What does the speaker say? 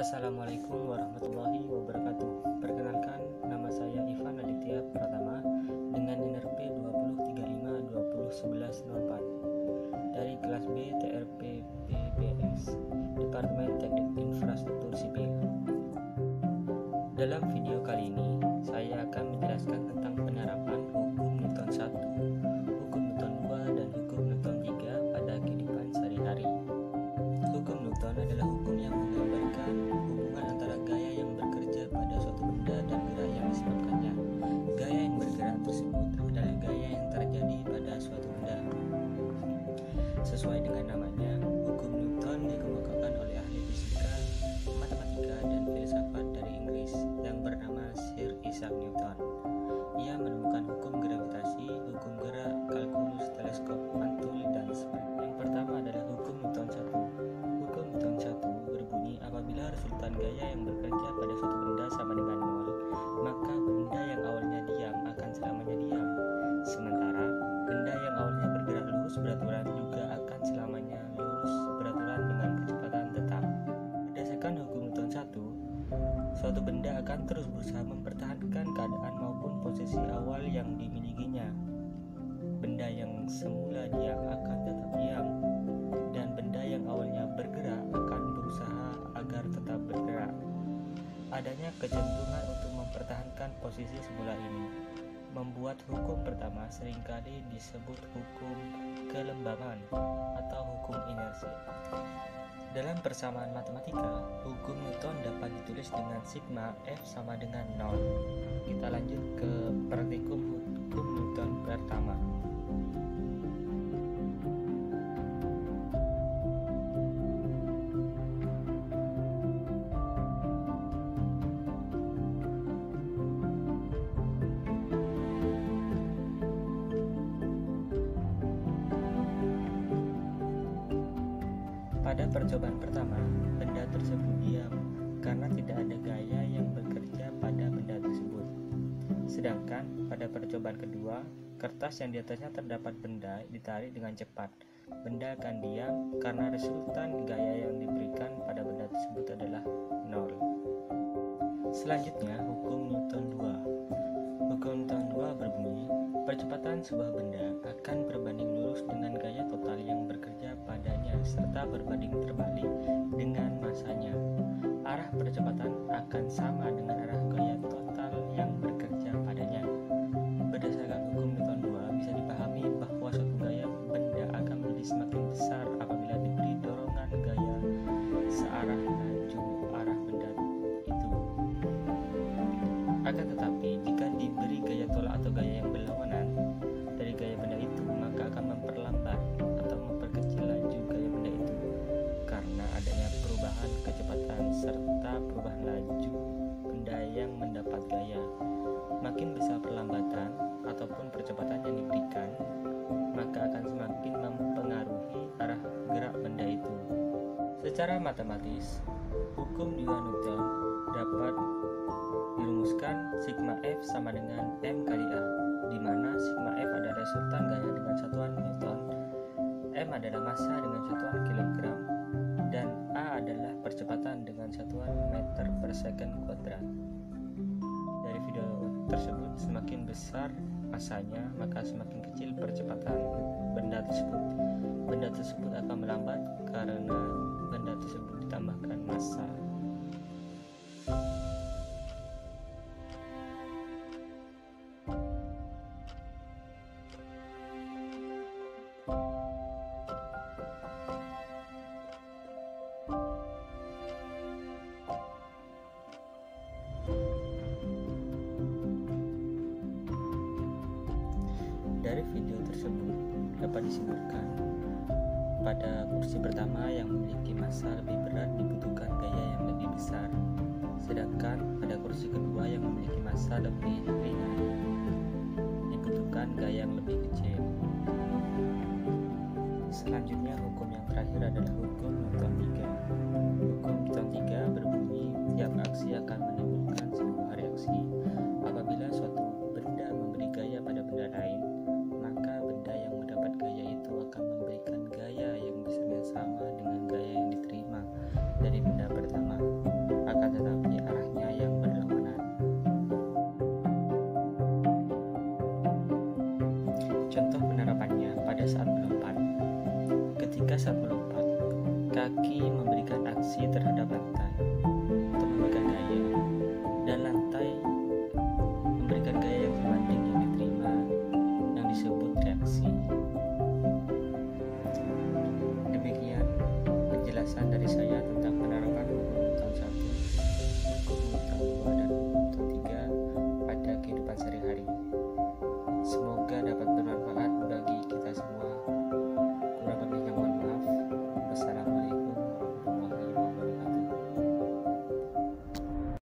Assalamualaikum warahmatullahi wabarakatuh. Perkenalkan, nama saya Ivan Aditya Pratama dengan NRP 2035201104 dari kelas B TRP PBS Departemen Teknik Infrastruktur Sipil. Dalam video kali ini, saya akan menjelaskan tentang penerapan hukum Newton 1, hukum Newton 2, dan hukum Newton 3 pada kehidupan sehari-hari. Hukum Newton adalah hukum yang menggambarkan hubungan antara gaya yang bekerja pada suatu benda dan gerak yang disebabkannya. Gaya yang bergerak tersebut adalah gaya yang terjadi pada suatu benda. Sesuai dengan namanya, hukum Newton dikemukakan oleh ahli fisika, matematika, dan filsafat dari Inggris yang bernama Sir Isaac Newton. Ia menemukan hukum gravitasi, hukum gerak, kalkulus, teleskop, mantul, dan sebagainya. Yang pertama adalah hukum Newton 1. Hukum Newton 1 berbunyi apabila resultan gaya yang bekerja pada suatu benda sama dengan nol, maka benda yang awalnya diam akan selamanya diam. Sementara benda yang awalnya bergerak lurus beraturan juga akan selamanya lurus beraturan dengan kecepatan tetap. Berdasarkan hukum Newton 1, suatu benda akan terus berusaha mempertahankan keadaan maupun posisi awal yang dimilikinya. Benda yang semula diam akan tetap diam, dan benda yang awalnya bergerak akan berusaha agar tetap bergerak. Adanya kecenderungan untuk mempertahankan posisi semula ini membuat hukum pertama seringkali disebut hukum kelembaban atau hukum inersi. Dalam persamaan matematika, hukum Newton dapat ditulis dengan sigma F sama dengan 0. Kita lanjut ke praktikum hukum Newton pertama. Pada percobaan pertama, benda tersebut diam karena tidak ada gaya yang bekerja pada benda tersebut. Sedangkan pada percobaan kedua, kertas yang di atasnya terdapat benda ditarik dengan cepat. Benda akan diam karena resultan gaya yang diberikan pada benda tersebut adalah 0. Selanjutnya, hukum Newton 2. Hukum Newton 2 berbunyi, percepatan sebuah benda akan berbanding lurus dengan gaya total yang bekerja padanya serta berbanding terbalik dengan masanya. Arah percepatan akan sama dengan arah gaya total yang bekerja padanya. Berdasarkan hukum Newton 2 bisa dipahami bahwa suatu gaya benda akan menjadi semakin besar apabila diberi dorongan gaya searah laju arah benda itu. Akan tetapi jika diberi gaya tolak atau gaya yang berlawanan dari gaya benda itu, maka akan memperlambat atau memperkecil laju gaya benda itu karena adanya perubahan kecepatan serta perubahan laju benda yang mendapat gaya. Makin besar perlambatan ataupun percepatan yang diberikan, maka akan semakin mempengaruhi arah gerak benda itu. Secara matematis, hukum 2 Newton dapat dirumuskan sigma F sama dengan M kali A, di mana sigma F adalah resultan gaya dengan satuan Newton, M adalah massa dengan satuan kilogram, dan A adalah percepatan dengan satuan meter per second kuadrat. Dari video tersebut, semakin besar massanya, maka semakin kecil percepatan benda tersebut. Benda tersebut akan melambat karena benda tersebut ditambahkan massa. Dari video tersebut dapat disimpulkan pada kursi pertama yang memiliki massa lebih berat dibutuhkan gaya yang lebih besar, sedangkan pada kursi kedua yang memiliki massa lebih ringan dibutuhkan gaya yang lebih kecil. Selanjutnya, hukum yang terakhir adalah hukum Newton 3. Hukum Newton 3 berbunyi tiap aksi akan menimbulkan sebuah reaksi. Apabila suatu benda memberi gaya pada benda lain, maka benda yang mendapat gaya itu akan memberikan gaya yang besarnya sama dengan gaya yang diterima dari benda pertama. pada saat melompat. Ketika saat melompat, kaki memberikan aksi terhadap lantai.